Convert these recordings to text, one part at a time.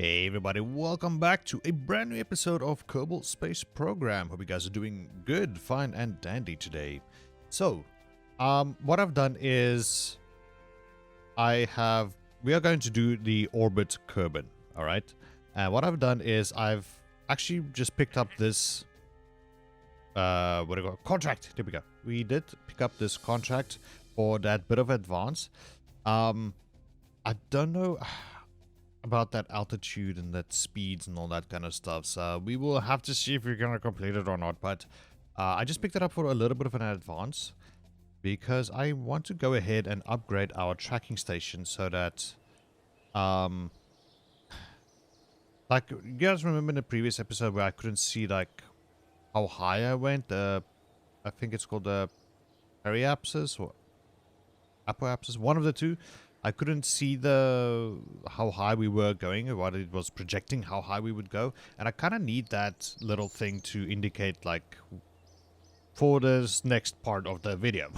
Hey everybody, welcome back to a brand new episode of Kerbal Space Program. Hope you guys are doing good, fine and dandy today. So, what I've done is we are going to do the orbit Kerbal, alright? And what I've done is I've actually just picked up this, contract. There we go. We did pick up this contract for that bit of advance. I don't know about that altitude and that speeds and all that kind of stuff, so we will have to see if we're gonna complete it or not. But I just picked it up for a little bit of an advance because I want to go ahead and upgrade our tracking station so that like, you guys remember in the previous episode where I couldn't see like how high I went? I think it's called the periapsis or apoapsis, one of the two. I couldn't see how high we were going, or what it was projecting, how high we would go. And I kind of need that little thing to indicate, like, for this next part of the video.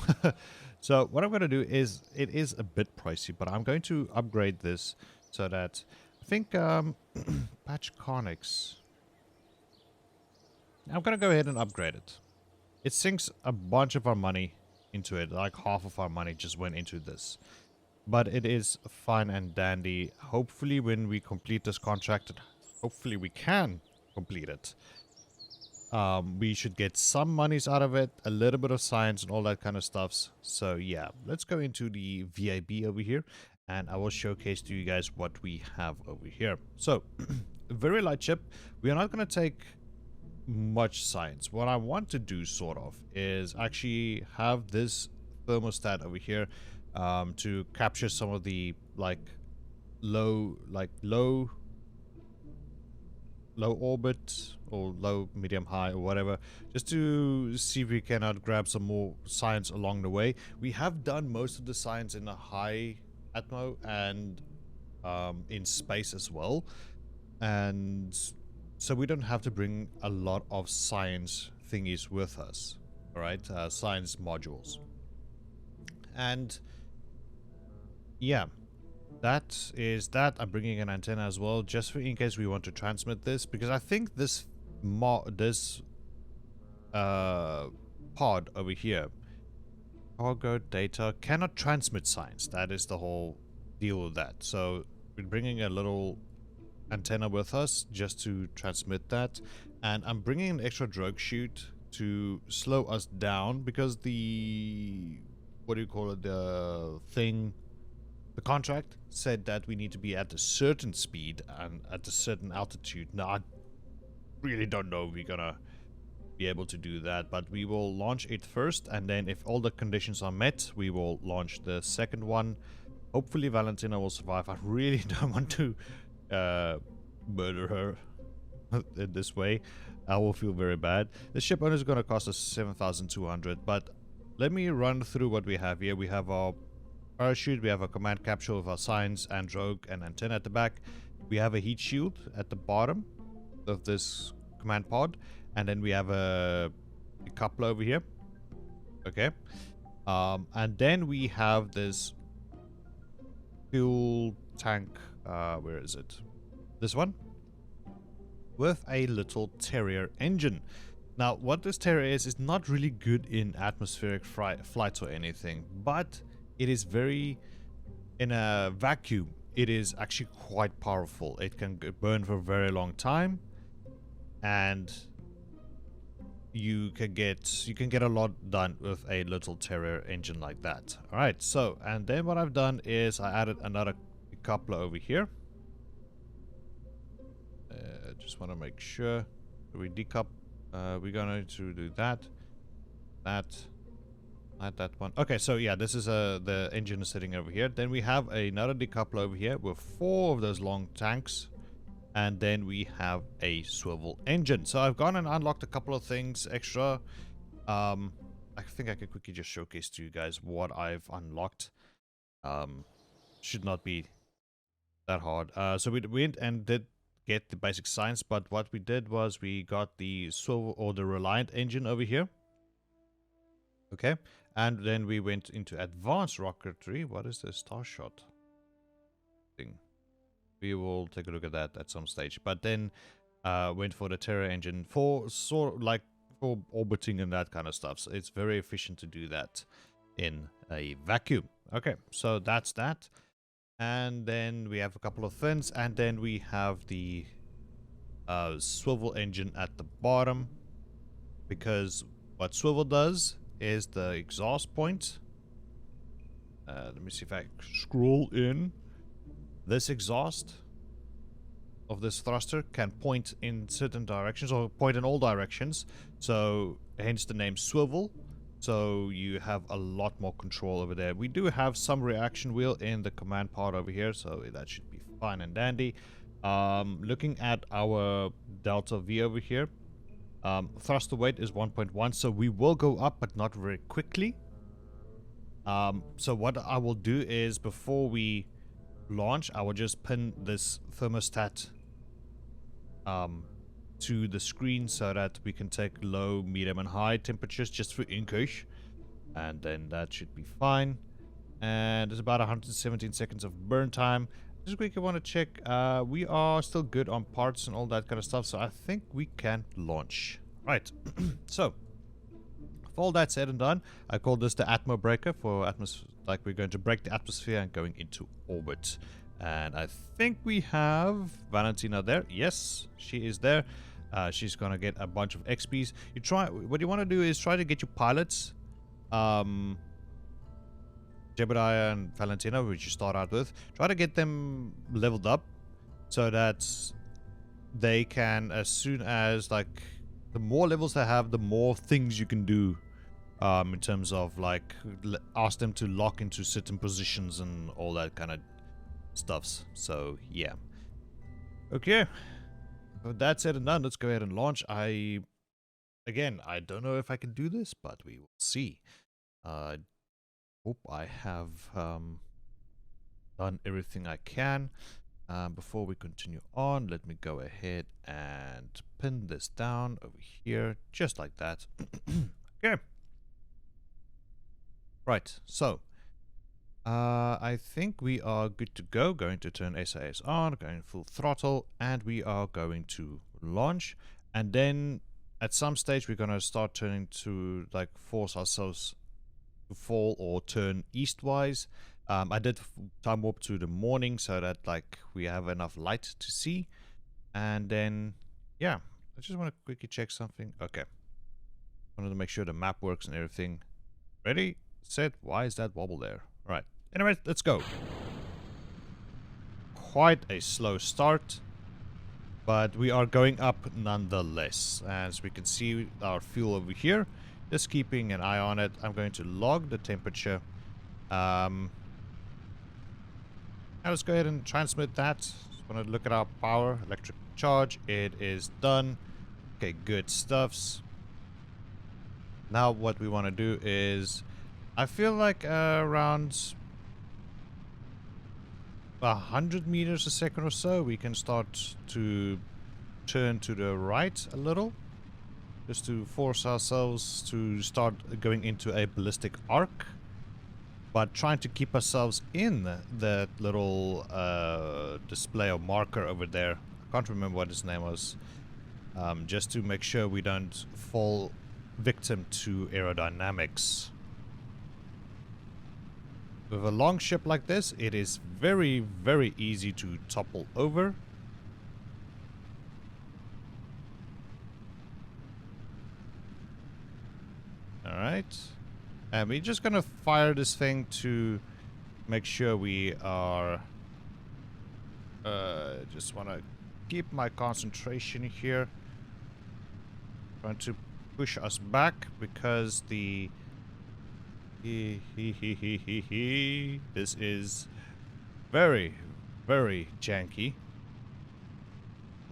So what I'm going to do is, it is a bit pricey, but I'm going to upgrade this so that, I think, Patch Conics. I'm going to go ahead and upgrade it. It sinks a bunch of our money into it, like half of our money just went into this. But it is fine and dandy. Hopefully when we complete this contract, hopefully we can complete it, we should get some monies out of it, a little bit of science and all that kind of stuff. So yeah, let's go into the VIB over here and I will showcase to you guys what we have over here. So, very light ship. We are not going to take much science. What I want to do sort of is actually have this thermostat over here to capture some of the low orbit or low medium high or whatever, just to see if we cannot grab some more science along the way. We have done most of the science in a high atmo and in space as well, and so we don't have to bring a lot of science thingies with us. All right, science modules. And yeah, that is that. I'm bringing an antenna as well, just for in case we want to transmit this, because I think this pod over here, cargo data, cannot transmit science. That is the whole deal with that. So we're bringing a little antenna with us just to transmit that, and I'm bringing an extra drogue chute to slow us down because the the contract said that we need to be at a certain speed and at a certain altitude. Now, I really don't know if we're gonna be able to do that, but we will launch it first, and then if all the conditions are met, we will launch the second one. Hopefully Valentina will survive. I really don't want to murder her in this way. I will feel very bad. The ship owner is going to cost us 7,200, but let me run through what we have here. We have our parachute, we have a command capsule with our science and drogue and antenna at the back. We have a heat shield at the bottom of this command pod, and then we have a coupler over here. Okay, and then we have this fuel tank, where is it? This one, with a little Terrier engine. Now, what this Terrier is not really good in atmospheric flights or anything, but it is very, in a vacuum, it is actually quite powerful. It can burn for a very long time, and you can get a lot done with a little Terrier engine like that. All right, so, and then what I've done is I added another coupler over here. Just want to make sure we decouple. We're going to do that one. Okay, so yeah, this is the engine is sitting over here. Then we have another decoupler over here with 4 of those long tanks, and then we have a swivel engine. So I've gone and unlocked a couple of things extra. I think I can quickly just showcase to you guys what I've unlocked. Should not be that hard. So we went and did get the basic science, but what we did was we got the swivel or the Reliant engine over here. Okay, and then we went into advanced rocketry. What is the Starshot thing? We will take a look at that at some stage. But then went for the Terra engine for for orbiting and that kind of stuff. So it's very efficient to do that in a vacuum. Okay, so that's that. And then we have a couple of fins, and then we have the swivel engine at the bottom, because what swivel does is the exhaust point. Let me see if I scroll in. This exhaust of this thruster can point in certain directions, or point in all directions, so hence the name swivel. So you have a lot more control over there. We do have some reaction wheel in the command part over here, so that should be fine and dandy. Looking at our delta V over here, thruster weight is 1.1, so we will go up, but not very quickly. So what I will do is, before we launch, I will just pin this thermostat to the screen so that we can take low, medium, and high temperatures just for English, and then that should be fine. And there's about 117 seconds of burn time. Just quickly want to check. We are still good on parts and all that kind of stuff, so I think we can launch. Right. So, for all that said and done, I call this the Atmo breaker for like we're going to break the atmosphere and going into orbit. And I think we have Valentina there. Yes, she is there. She's gonna get a bunch of XPs. What you want to do is try to get your pilots, Jebediah and Valentina, which you start out with. Try to get them leveled up so that they can, as soon as, like, the more levels they have, the more things you can do. In terms of, like, ask them to lock into certain positions and all that kind of stuffs. So yeah. Okay. With that said and done, let's go ahead and launch. Again, I don't know if I can do this, but we will see. Hope I have done everything I can. Before we continue on, let me go ahead and pin this down over here, just like that. Okay. Right, so I think we are good to go. Going to turn SAS on, going full throttle, and we are going to launch. And then at some stage we're going to start turning to, like, force ourselves to fall or turn eastwise. I did time warp to the morning so that, like, we have enough light to see. And then, yeah, I just want to quickly check something. Okay. Wanted to make sure the map works and everything. Ready, set. Why is that wobble there? Right. Anyway, let's go. Quite a slow start, but we are going up nonetheless. As we can see, our fuel over here, just keeping an eye on it. I'm going to log the temperature. Now let's go ahead and transmit that. Just want to look at our power, electric charge. It is done. Okay, good stuffs. Now what we want to do is, I feel like around 100 meters a second or so, we can start to turn to the right a little, just to force ourselves to start going into a ballistic arc, but trying to keep ourselves in that little display or marker over there. I can't remember what his name was, just to make sure we don't fall victim to aerodynamics. With a long ship like this, it is very, very easy to topple over. Alright. And we're just gonna fire this thing to make sure we are... just wanna keep my concentration here. Trying to push us back because the... This is very, very janky.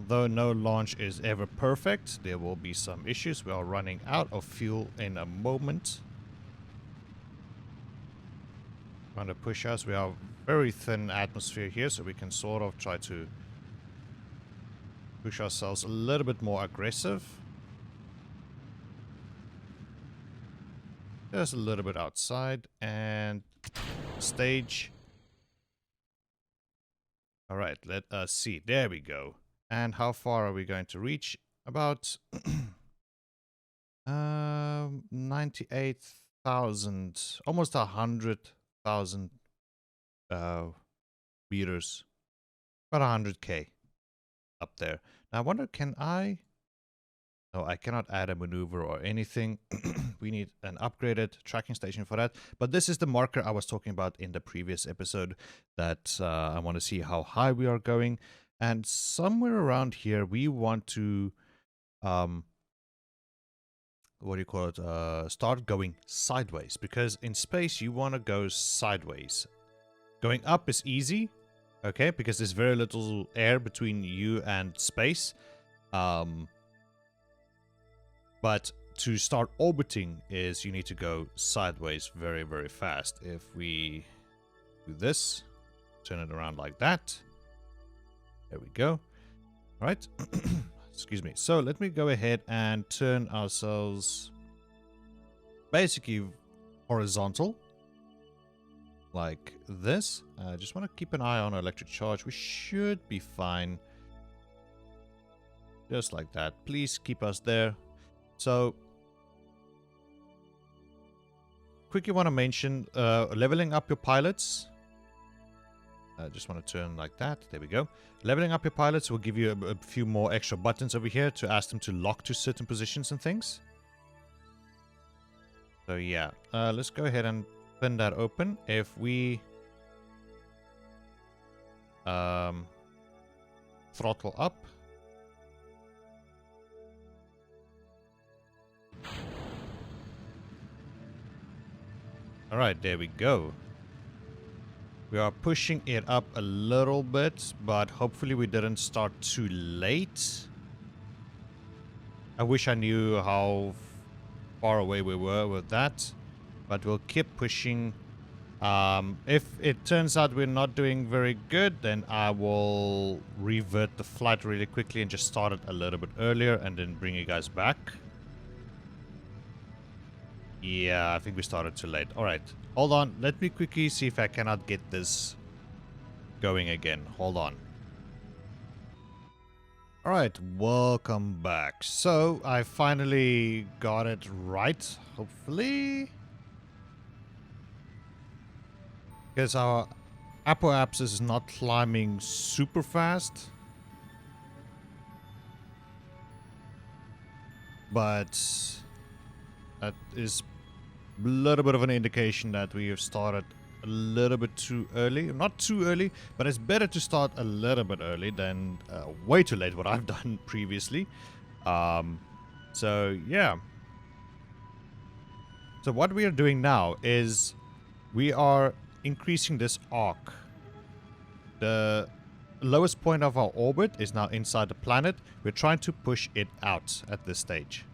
Though no launch is ever perfect, there will be some issues. We are running out of fuel in a moment. Trying to push us. We are very thin atmosphere here, so we can sort of try to push ourselves a little bit more aggressive. Just a little bit outside, and stage. All right, let us see. There we go. And how far are we going to reach? About 98,000, almost 100,000 uh, meters, about 100K up there. Now I wonder, can I? No, I cannot add a maneuver or anything. We need an upgraded tracking station for that. But this is the marker I was talking about in the previous episode, that I want to see how high we are going. And somewhere around here, we want to, what do you call it? Start going sideways. Because in space, you want to go sideways. Going up is easy, okay? Because there's very little air between you and space. But to start orbiting is you need to go sideways very, very fast. If we do this, turn it around like that. There we go. All right. Excuse me. So let me go ahead and turn ourselves basically horizontal. Like this. I just want to keep an eye on our electric charge. We should be fine. Just like that. Please keep us there. So, quickly want to mention leveling up your pilots. I just want to turn like that. There we go. Leveling up your pilots will give you a few more extra buttons over here to ask them to lock to certain positions and things. So yeah, let's go ahead and pin that open. If we throttle up. Alright, there we go. We are pushing it up a little bit, but hopefully we didn't start too late. I wish I knew how far away we were with that, but we'll keep pushing. If it turns out we're not doing very good, then I will revert the flight really quickly and just start it a little bit earlier and then bring you guys back. Yeah, I think we started too late. Alright, hold on. Let me quickly see if I cannot get this going again. Hold on. Alright, welcome back. So, I finally got it right, hopefully. Because our apoapsis is not climbing super fast. But that is a little bit of an indication that we have started a little bit too early. Not too early, but it's better to start a little bit early than way too late, what I've done previously. So, yeah. So what we are doing now is we are increasing this arc. The lowest point of our orbit is now inside the planet. We're trying to push it out at this stage.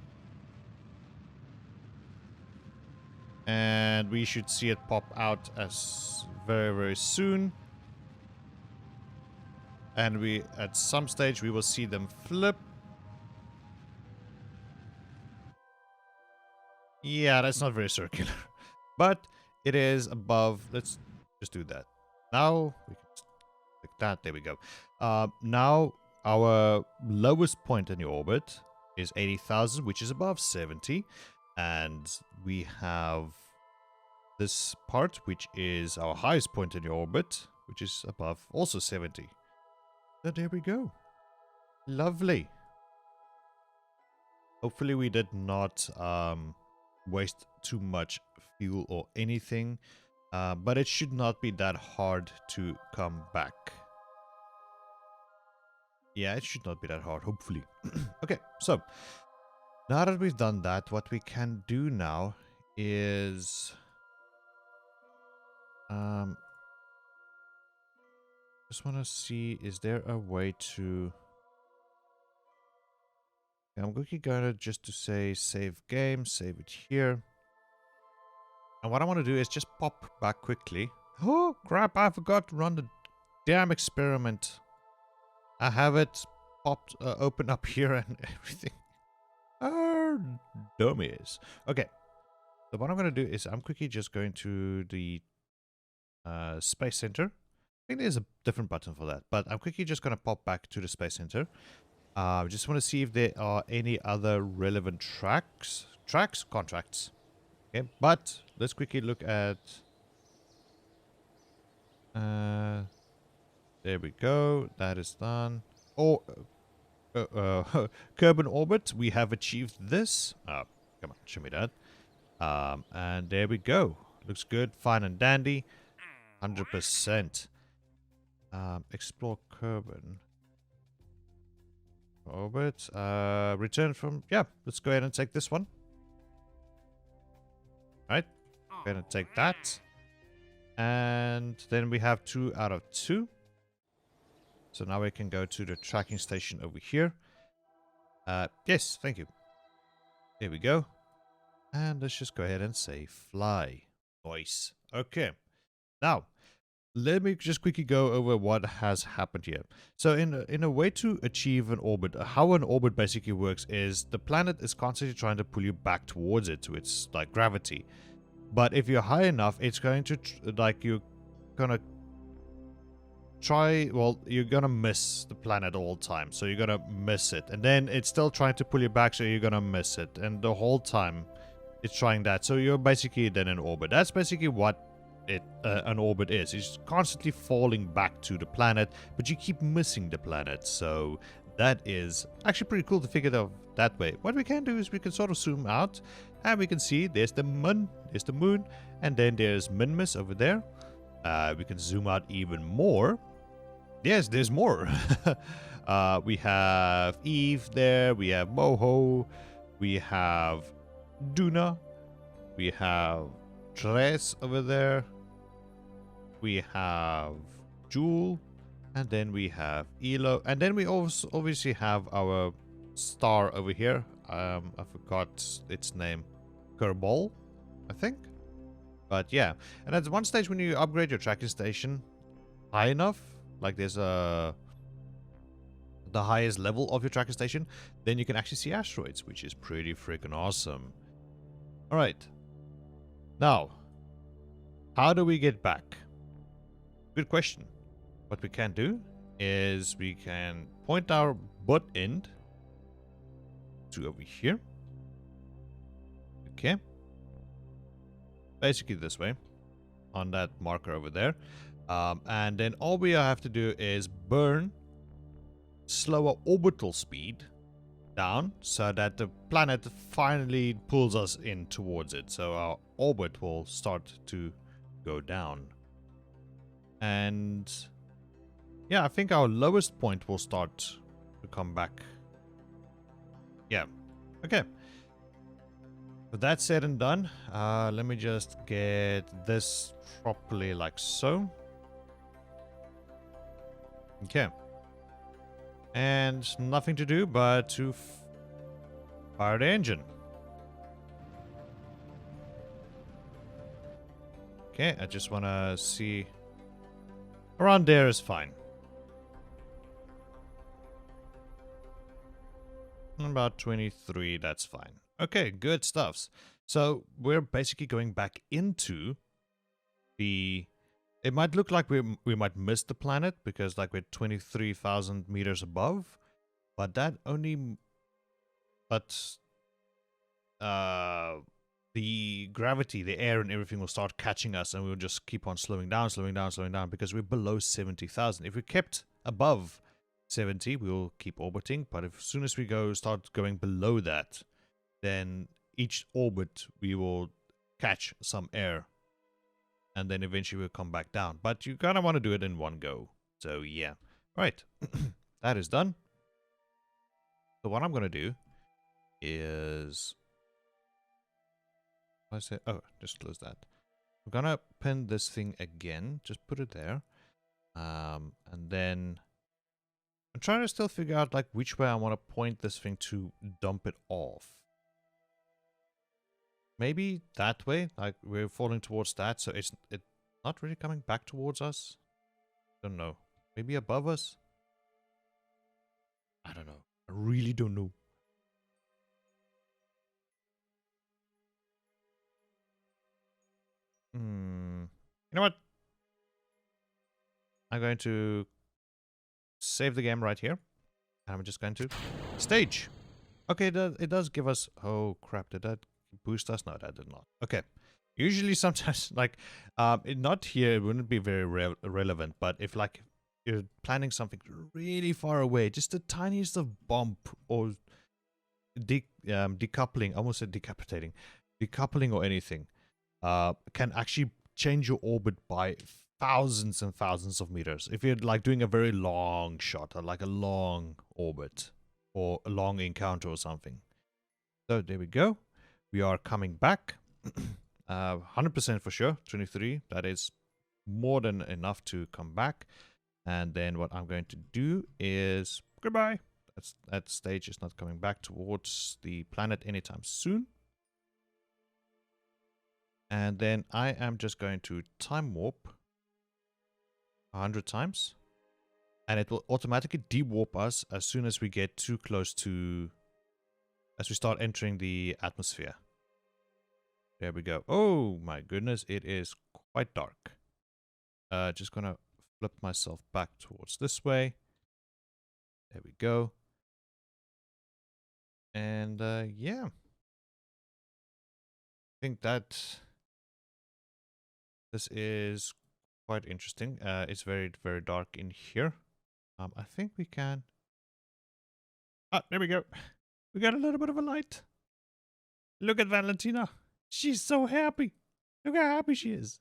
And we should see it pop out as very, very soon. And we, at some stage, we will see them flip. Yeah, that's not very circular. But it is above. Let's just do that. Now, we can click that. There we go. Now, our lowest point in the orbit is 80,000, which is above 70. And we have this part, which is our highest point in the orbit, which is above also 70. So there we go. Lovely. Hopefully we did not waste too much fuel or anything. But it should not be that hard to come back. Yeah, it should not be that hard, hopefully. Okay, so now that we've done that, what we can do now is just want to see, is there a way to... I'm quickly gonna just to say save game, save it here. And what I want to do is just pop back quickly. Oh crap, I forgot to run the damn experiment. I have it popped open up here and everything. Dummies. Okay. So what I'm going to do is I'm quickly just going to the Space Center. think there's a different button for that, but I'm quickly just going to pop back to the Space Center. Just want to see if there are any other relevant contracts. Okay, but let's quickly look at... there we go. That is done. Oh, Kerbal Orbit, we have achieved this. Come on, show me that. And there we go. Looks good, fine and dandy. 100%. Explore Kerbal Orbit. Return from... Yeah, let's go ahead and take this one. Right. Go ahead and take that. And then we have 2 out of 2. So now we can go to the tracking station over here. Yes, thank you. There we go. And let's just go ahead and say fly. Nice. Okay. Now, let me just quickly go over what has happened here. So in a way to achieve an orbit, how an orbit basically works is the planet is constantly trying to pull you back towards it, to its like gravity. But if you're high enough, it's going to you're gonna try, well, you're gonna miss the planet all the time, so you're gonna miss it, and then it's still trying to pull you back, so you're gonna miss it, and the whole time it's trying that, so you're basically then in orbit. That's basically what an orbit is. It's constantly falling back to the planet, but you keep missing the planet, so that is actually pretty cool to figure it out that way. What we can do is we can sort of zoom out, and we can see there's the moon, and then there's Minmus over there. We can zoom out even more. Yes, there's more. We have Eve there. We have Moho. We have Duna. We have Tres over there. We have Jewel. And then we have Elo. And then we also obviously have our star over here. I forgot its name. Kerbal, I think. But yeah, and at one stage when you upgrade your tracking station high enough, like there's the highest level of your tracking station, then you can actually see asteroids, which is pretty freaking awesome. Alright. Now, how do we get back? Good question. What we can do is we can point our butt end to over here. Okay. Basically this way, on that marker over there, and then all we have to do is burn slower orbital speed down so that the planet finally pulls us in towards it, so our orbit will start to go down. And yeah, I think our lowest point will start to come back. Yeah, okay. With that said and done, let me just get this properly like so. Okay. And nothing to do but to fire the engine. Okay, I just want to see... Around there is fine. About 23, that's fine. Okay, good stuffs. So we're basically going back into the... It might look like we might miss the planet because like we're 23,000 meters above, but that only... But the gravity, the air and everything will start catching us and we'll just keep on slowing down because we're below 70,000. If we kept above 70, we'll keep orbiting, but as soon as we start going below that, then each orbit we will catch some air and then eventually we'll come back down, but you kind of want to do it in one go. So yeah, right. That is done. So what I'm going to do is just close that. I'm gonna pin this thing again, just put it there, and then I'm trying to still figure out like which way I want to point this thing to dump it off. Maybe that way, like we're falling towards that, so it's not really coming back towards us. Don't know. Maybe above us? I don't know. I really don't know. You know what? I'm going to save the game right here. I'm just going to stage. Okay, it does give us... Oh, crap. Did that boost us? No, that did not. Okay. Usually sometimes, like, not here, it wouldn't be very relevant, but if, like, you're planning something really far away, just the tiniest of bump or decoupling, I almost said decapitating, decoupling or anything, can actually change your orbit by thousands and thousands of meters. If you're, like, doing a very long shot, or like a long orbit, or a long encounter or something. So there we go. We are coming back. 100% for sure. 23. That is more than enough to come back. And then what I'm going to do is goodbye. That stage is not coming back towards the planet anytime soon. And then I am just going to time warp 100 times. And it will automatically de-warp us as soon as we get too close to... as we start entering the atmosphere. There we go. Oh my goodness, it is quite dark. Just gonna flip myself back towards this way. There we go. And yeah. I think that this is quite interesting. It's very, very dark in here. I think we can... Ah, there we go. We got a little bit of a light. Look at Valentina. She's so happy. Look how happy she is.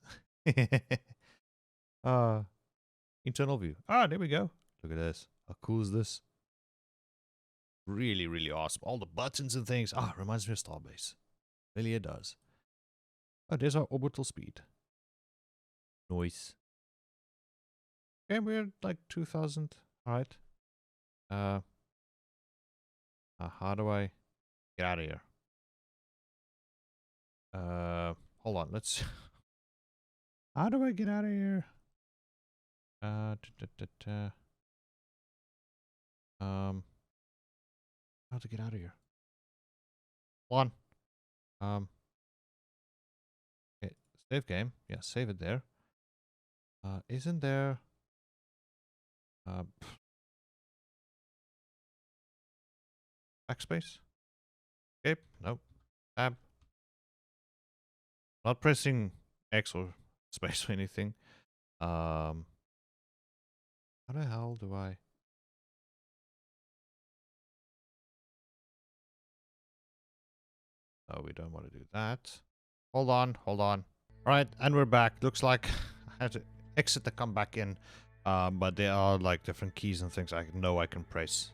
Internal view. Ah, there we go. Look at this. How cool is this? Really, really awesome. All the buttons and things. Ah, reminds me of Starbase. Really it does. Oh, there's our orbital speed. Nice. Okay, we're like 2000. Alright. How do I get out of here? Hold on. Let's... How do I get out of here? How to get out of here? Hold on. Okay, save game. Yeah, save it there. Isn't there... backspace? Escape? Nope. Tab. Not pressing X or space or anything. How the hell do I... Oh, we don't want to do that. Hold on, hold on. Alright, and we're back. Looks like I have to exit to come back in. But there are like different keys and things I know I can press.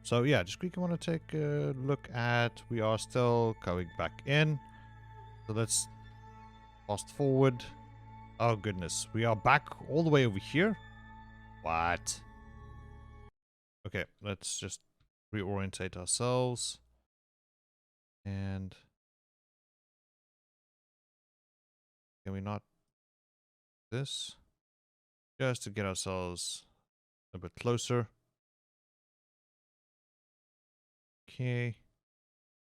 So yeah, just quickly want to take a look at... We are still going back in. So let's fast forward. Oh goodness, we are back all the way over here? What? Okay, let's just reorientate ourselves. And... can we not... this? Just to get ourselves a bit closer. Okay.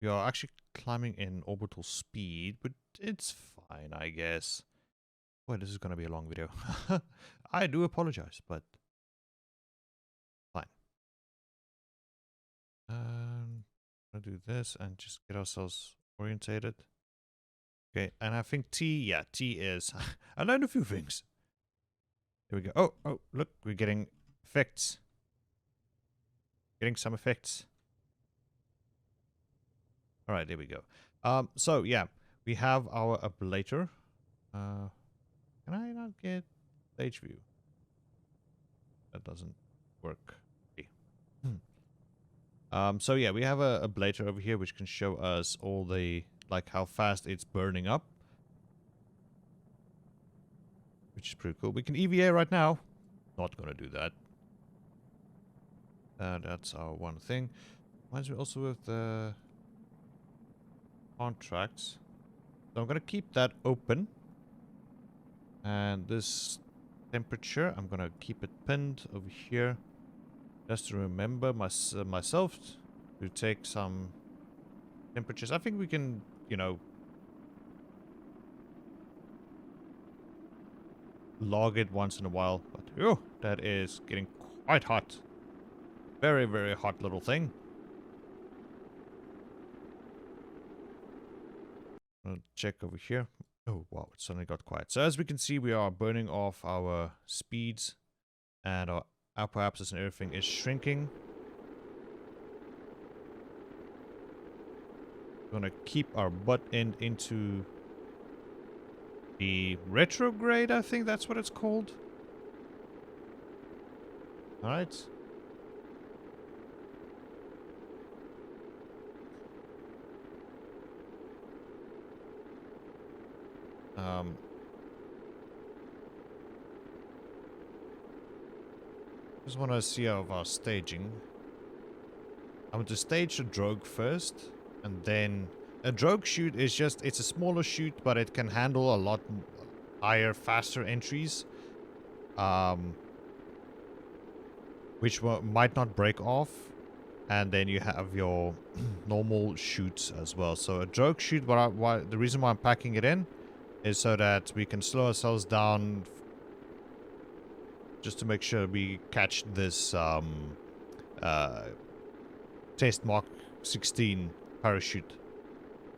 We are actually climbing in orbital speed, but it's fine, I guess. Well, this is going to be a long video. I do apologize, but fine. I'll do this and just get ourselves orientated. Okay, and I think T, yeah, T is... I learned a few things. Here we go. Oh, oh, look, we're getting effects. Getting some effects. All right, there we go. So yeah, we have our ablator. Can I not get stage view? That doesn't work. Okay. So yeah, we have a ablator over here which can show us all the, like, how fast it's burning up, which is pretty cool. We can EVA right now. Not gonna do that. That's our one thing. Reminds me also with the contracts. So I'm gonna keep that open. And this temperature, I'm gonna keep it pinned over here, just to remember myself to take some temperatures. I think we can, you know, log it once in a while. But oh, that is getting quite hot. Very, very hot little thing. I'll check over here. Oh, wow, it suddenly got quiet. So as we can see, we are burning off our speeds. And our apoapsis and everything is shrinking. We're gonna keep our butt end into the retrograde, I think that's what it's called. Alright. Just want to see of our staging. I want to stage the drogue first, and then a drogue chute is just, it's a smaller chute, but it can handle a lot higher, faster entries, which might not break off. And then you have your normal chutes as well. So a drogue chute, the reason why I'm packing it in is so that we can slow ourselves down just to make sure we catch this test Mark 16 parachute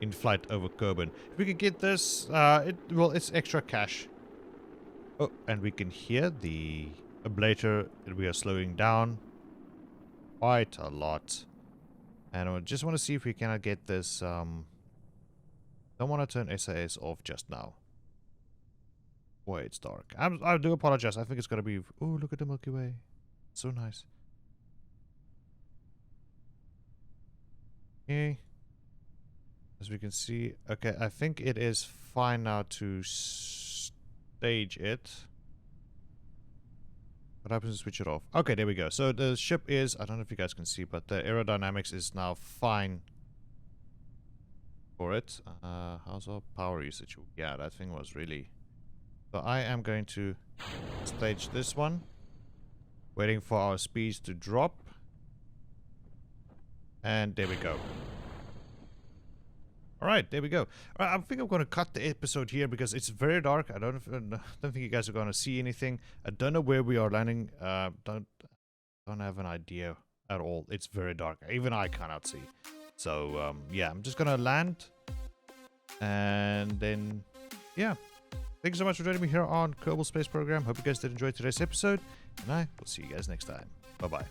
in flight over Kerbal. If we can get this, it's extra cash. Oh, and we can hear the ablator that we are slowing down quite a lot. And I just want to see if we cannot get this. Don't want to turn SAS off just now. Boy, it's dark. I do apologize. I think it's gonna be. Oh, look at the Milky Way. So nice. Okay. As we can see, okay, I think it is fine now to stage it. What happens to switch it off? Okay, there we go. So the ship is, I don't know if you guys can see, but the aerodynamics is now fine for it. How's our power usage? Yeah, that thing was really... So I am going to stage this one. Waiting for our speeds to drop. And there we go. Alright, there we go. I think I'm going to cut the episode here because it's very dark. I don't think you guys are going to see anything. I don't know where we are landing. Don't have an idea at all. It's very dark. Even I cannot see. So, yeah, I'm just going to land. And then, yeah. Thank you so much for joining me here on Kerbal Space Program. Hope you guys did enjoy today's episode. And I will see you guys next time. Bye-bye.